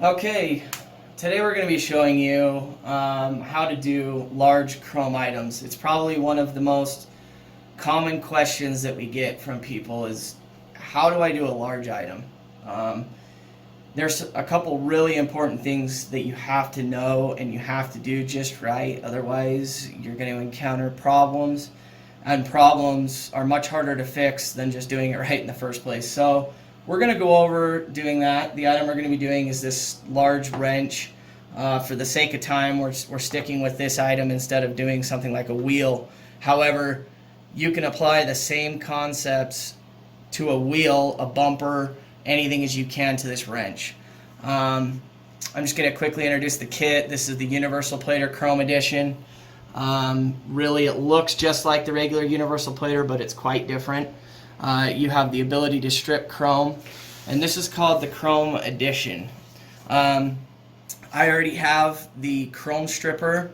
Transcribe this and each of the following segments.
Okay, today we're going to be showing you how to do large chrome items. It's probably one of the most common questions that we get from people is, how do I do a large item? There's a couple really important things that you have to know and you have to do just right. Otherwise, you're going to encounter problems, and problems are much harder to fix than just doing it right in the first place. So we're going to go over doing that. The item we're going to be doing is this large wrench. For the sake of time, we're sticking with this item instead of doing something like a wheel. However, you can apply the same concepts to a wheel, a bumper, anything as you can to this wrench. I'm just going to quickly introduce the kit. This is the Universal Plater Chrome Edition. Really, it looks just like the regular Universal Plater, but it's quite different. You have the ability to strip chrome, and this is called the Chrome Edition. I already have the chrome stripper,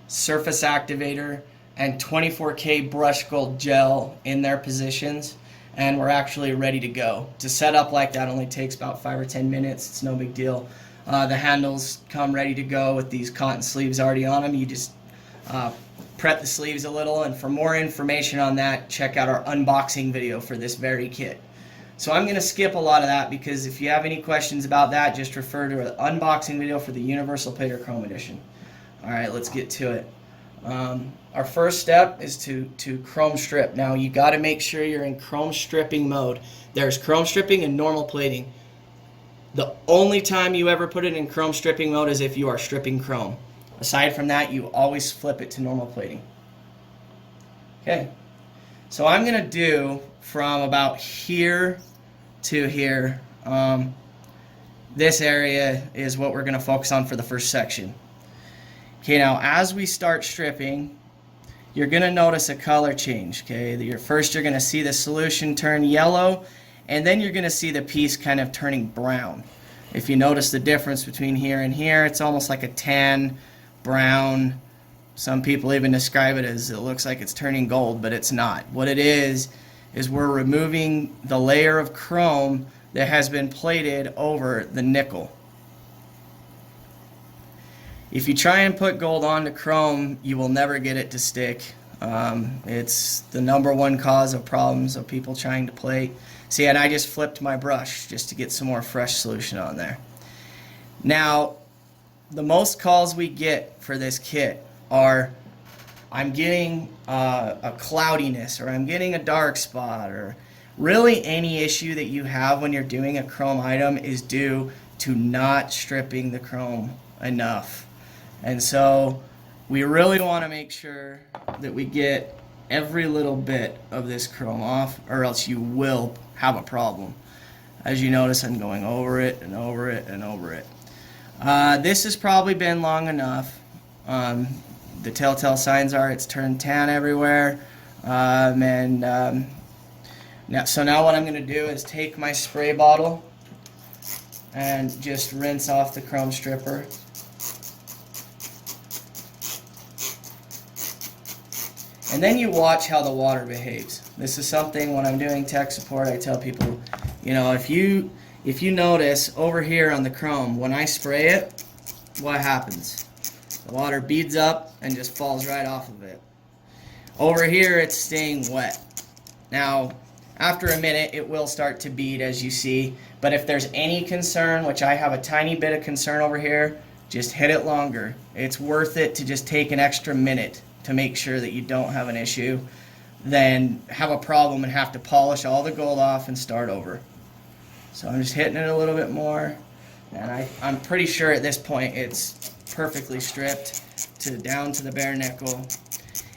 surface activator, and 24K brushed gold gel in their positions, and we're actually ready to go. To set up like that only takes about 5 or 10 minutes. It's no big deal. The handles come ready to go with these cotton sleeves already on them. You just prep the sleeves a little, and for more information on that, check out our unboxing video for this very kit. So I'm going to skip a lot of that, because if you have any questions about that, just refer to the unboxing video for the Universal Plater Chrome Edition. Alright, let's get to it. Our first step is to chrome strip. Now you got to make sure you're in chrome stripping mode. There's chrome stripping and normal plating. The only time you ever put it in chrome stripping mode is if you are stripping chrome. Aside from that, you always flip it to normal plating. Okay, so I'm going to do from about here to here. This area is what we're going to focus on for the first section. Okay, now as we start stripping, you're going to notice a color change. Okay, first you're going to see the solution turn yellow, and then you're going to see the piece kind of turning brown. If you notice the difference between here and here, it's almost like a tan, brown. Some people even describe it as it looks like it's turning gold, but it's not. What it is we're removing the layer of chrome that has been plated over the nickel. If you try and put gold onto chrome, you will never get it to stick. It's the #1 cause of problems of people trying to plate. See, and I just flipped my brush just to get some more fresh solution on there. Now, the most calls we get for this kit are, I'm getting a cloudiness, or I'm getting a dark spot, or really any issue that you have when you're doing a chrome item is due to not stripping the chrome enough. And so we really want to make sure that we get every little bit of this chrome off, or else you will have a problem. As you notice, I'm going over it and over it and over it. This has probably been long enough. The telltale signs are it's turned tan everywhere. Now what I'm going to do is take my spray bottle and just rinse off the chrome stripper. And then you watch how the water behaves. This is something when I'm doing tech support, I tell people, you know, if you notice over here on the chrome, when I spray it, what happens? The water beads up and just falls right off of it. Over here, it's staying wet. Now, after a minute, it will start to bead, as you see. But if there's any concern, which I have a tiny bit of concern over here, just hit it longer. It's worth it to just take an extra minute to make sure that you don't have an issue, then have a problem and have to polish all the gold off and start over. So I'm just hitting it a little bit more, and I'm pretty sure at this point it's perfectly stripped down to the bare nickel.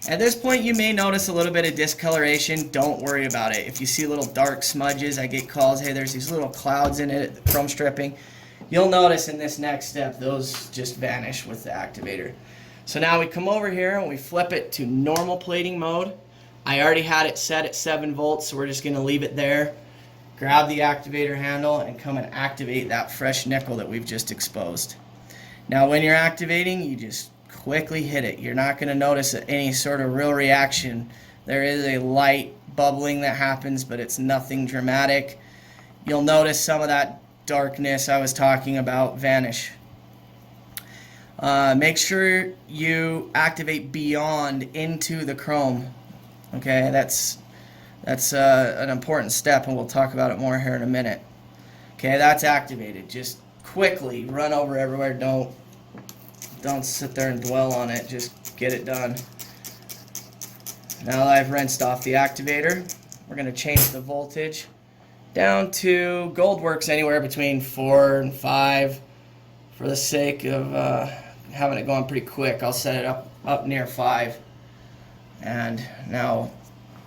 At this point you may notice a little bit of discoloration. Don't worry about it. If you see little dark smudges, I get calls, hey, there's these little clouds in it, the chrome stripping. You'll notice in this next step those just vanish with the activator. So now we come over here and we flip it to normal plating mode. I already had it set at 7 volts, so we're just going to leave it there. Grab the activator handle and come and activate that fresh nickel that we've just exposed. Now when you're activating, you just quickly hit it. You're not going to notice any sort of real reaction. There is a light bubbling that happens, but it's nothing dramatic. You'll notice some of that darkness I was talking about vanish. Make sure you activate beyond into the chrome. Okay, that's an important step, and we'll talk about it more here in a minute. Okay, that's activated. Just quickly run over everywhere. Don't sit there and dwell on it. Just get it done. Now that I've rinsed off the activator, we're going to change the voltage down to, gold works anywhere between 4 and 5 for the sake of having it going pretty quick. I'll set it up near 5. And now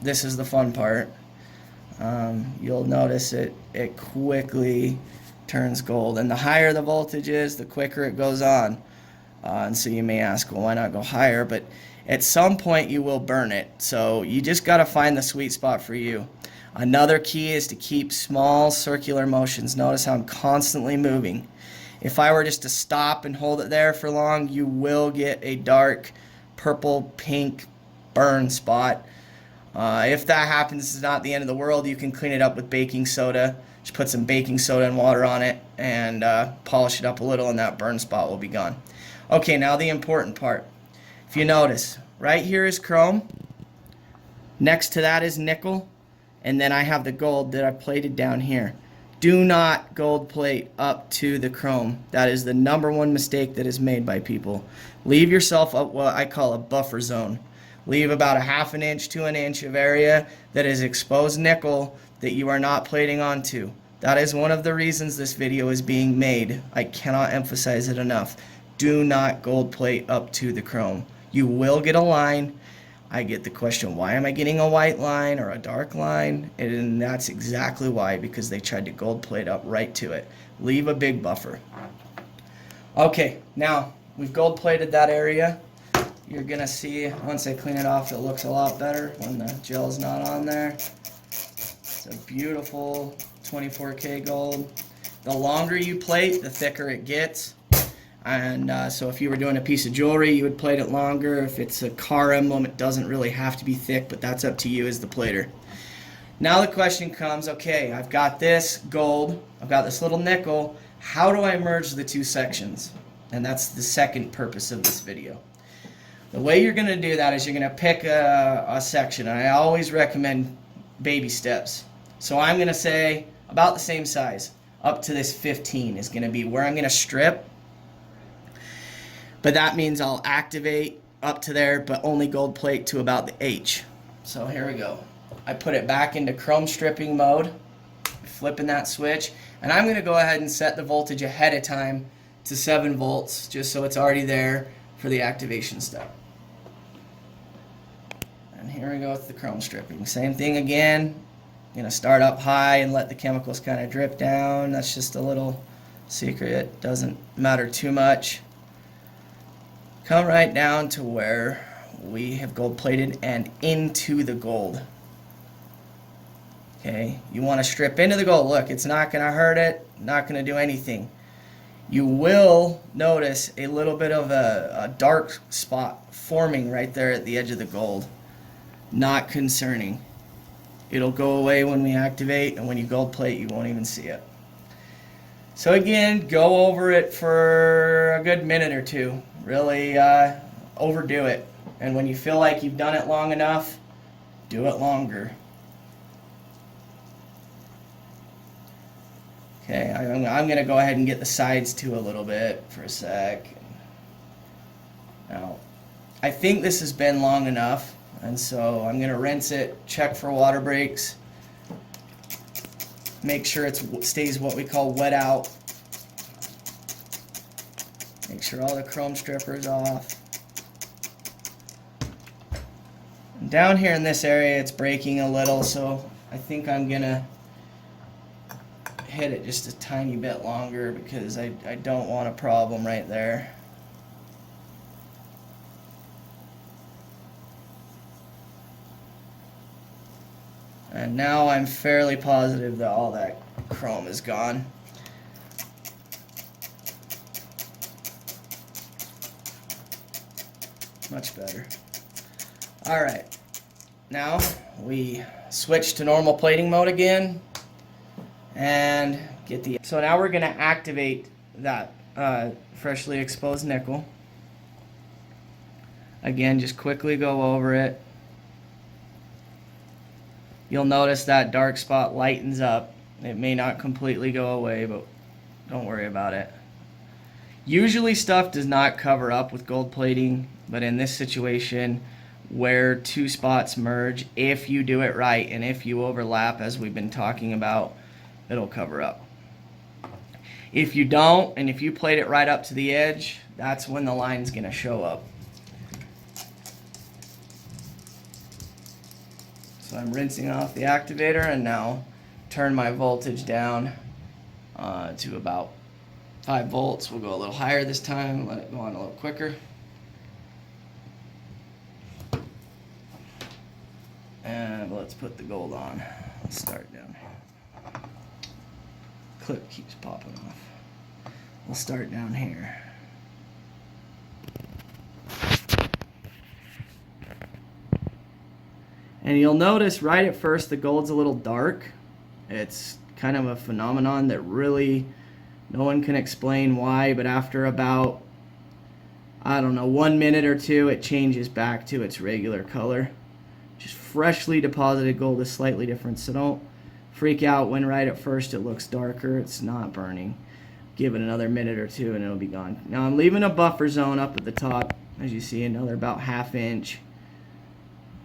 this is the fun part. You'll notice it quickly turns gold, and the higher the voltage is, the quicker it goes on. And so you may ask, well, why not go higher? But at some point you will burn it, so you just got to find the sweet spot for you. Another key is to keep small circular motions. Notice how I'm constantly moving. If I were just to stop and hold it there for long, you will get a dark purple pink burn spot. If that happens, it's not the end of the world. You can clean it up with baking soda. Just put some baking soda and water on it and polish it up a little, and that burn spot will be gone. Okay, now the important part. If you notice, right here is chrome. Next to that is nickel. And then I have the gold that I plated down here. Do not gold plate up to the chrome. That is the #1 mistake that is made by people. Leave yourself up what I call a buffer zone. Leave about a 1/2 inch to an inch of area that is exposed nickel that you are not plating onto. That is one of the reasons this video is being made. I cannot emphasize it enough. Do not gold plate up to the chrome. You will get a line. I get the question, why am I getting a white line or a dark line? And that's exactly why, because they tried to gold plate up right to it. Leave a big buffer. Okay, now we've gold plated that area. You're gonna see once I clean it off, it looks a lot better when the gel's not on there. It's a beautiful 24K gold. The longer you plate, the thicker it gets. And so if you were doing a piece of jewelry, you would plate it longer. If it's a car emblem, it doesn't really have to be thick, but that's up to you as the plater. Now the question comes, okay, I've got this gold, I've got this little nickel. How do I merge the two sections? And that's the second purpose of this video. The way you're going to do that is you're going to pick a section, and I always recommend baby steps. So I'm going to say about the same size, up to this 15 is going to be where I'm going to strip. But that means I'll activate up to there, but only gold plate to about the H. So here we go. I put it back into chrome stripping mode, flipping that switch, and I'm going to go ahead and set the voltage ahead of time to 7 volts, just so it's already there for the activation step. And here we go with the chrome stripping. Same thing again. I'm going to start up high and let the chemicals kind of drip down. That's just a little secret. It doesn't matter too much. Come right down to where we have gold plated and into the gold. Okay, you want to strip into the gold. Look, it's not going to hurt it, not going to do anything. You will notice a little bit of a dark spot forming right there at the edge of the gold. Not concerning. It'll go away when we activate, and when you gold plate, you won't even see it. So again, go over it for a good minute or two. Really overdo it. And when you feel like you've done it long enough, do it longer. Okay, I'm going to go ahead and get the sides too a little bit for a sec. Now, I think this has been long enough, and so I'm going to rinse it, check for water breaks, make sure it stays what we call wet out. Make sure all the chrome strippers off. And down here in this area it's breaking a little, so I think I'm gonna hit it just a tiny bit longer because I don't want a problem right there. And now I'm fairly positive that all that chrome is gone. Much better. Alright, now we switch to normal plating mode again, and get the... So now we're going to activate that freshly exposed nickel. Again, just quickly go over it. You'll notice that dark spot lightens up. It may not completely go away, but don't worry about it. Usually stuff does not cover up with gold plating, but in this situation where two spots merge, if you do it right and if you overlap as we've been talking about, it'll cover up. If you don't, and if you plate it right up to the edge, that's when the line's going to show up. So I'm rinsing off the activator and now turn my voltage down to about 5 volts. We'll go a little higher this time, let it go on a little quicker. And let's put the gold on. Let's start down. Clip keeps popping off. We'll start down here. And you'll notice right at first the gold's a little dark. It's kind of a phenomenon that really no one can explain why, but after about, I don't know, 1 minute or two, it changes back to its regular color. Just freshly deposited gold is slightly different, so don't freak out when right at first it looks darker. It's not burning. Give it another minute or two and it'll be gone. Now I'm leaving a buffer zone up at the top, as you see, another about 1/2 inch.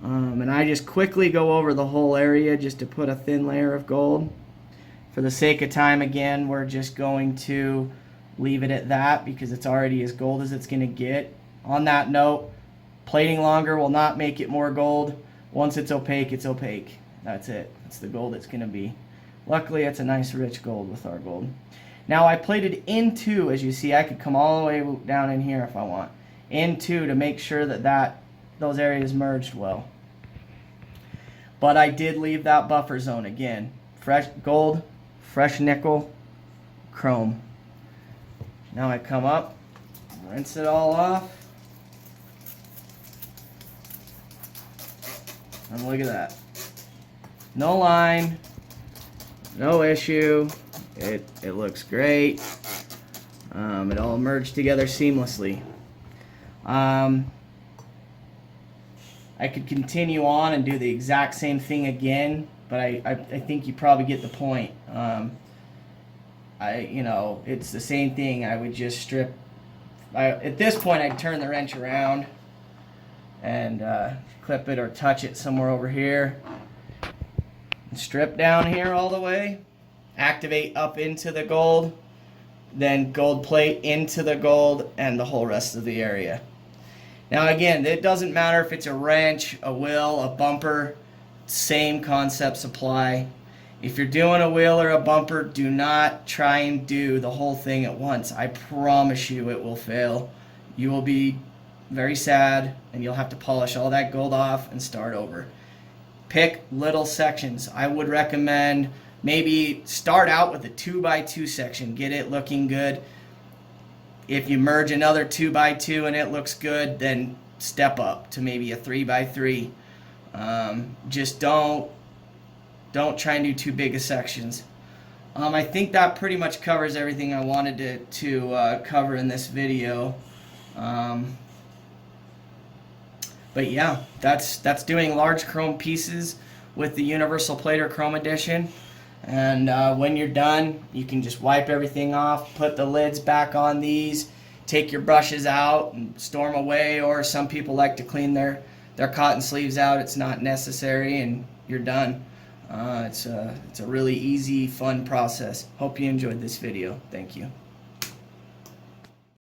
And I just quickly go over the whole area just to put a thin layer of gold. For the sake of time, again, we're just going to leave it at that because it's already as gold as it's going to get. On that note, plating longer will not make it more gold. Once it's opaque, it's opaque. That's it. That's the gold it's going to be. Luckily, it's a nice rich gold with our gold. Now, I plated into, as you see, I could come all the way down in here if I want. Into to make sure that those areas merged well. But I did leave that buffer zone again. Fresh gold, fresh nickel, chrome. Now I come up, rinse it all off. And look at that. No line, no issue. It looks great. It all merged together seamlessly. I could continue on and do the exact same thing again, but I think you probably get the point. It's the same thing. I would just strip. At this point, I'd turn the wrench around and clip it or touch it somewhere over here. And strip down here all the way. Activate up into the gold. Then gold plate into the gold and the whole rest of the area. Now again, it doesn't matter if it's a wrench, a wheel, a bumper, same concepts apply. If you're doing a wheel or a bumper, do not try and do the whole thing at once. I promise you it will fail. You will be very sad and you'll have to polish all that gold off and start over. Pick little sections. I would recommend maybe start out with a 2x2 section. Get it looking good. If you merge another 2x2 and it looks good, then step up to maybe a 3x3. Just don't try and do too big of sections. I think that pretty much covers everything I wanted to cover in this video. But yeah, that's doing large chrome pieces with the Universal Plater Chrome Edition. And when you're done, you can just wipe everything off, put the lids back on these, take your brushes out and store them away, or some people like to clean their cotton sleeves out. It's not necessary and you're done. It's a really easy, fun process. Hope you enjoyed this video. Thank you.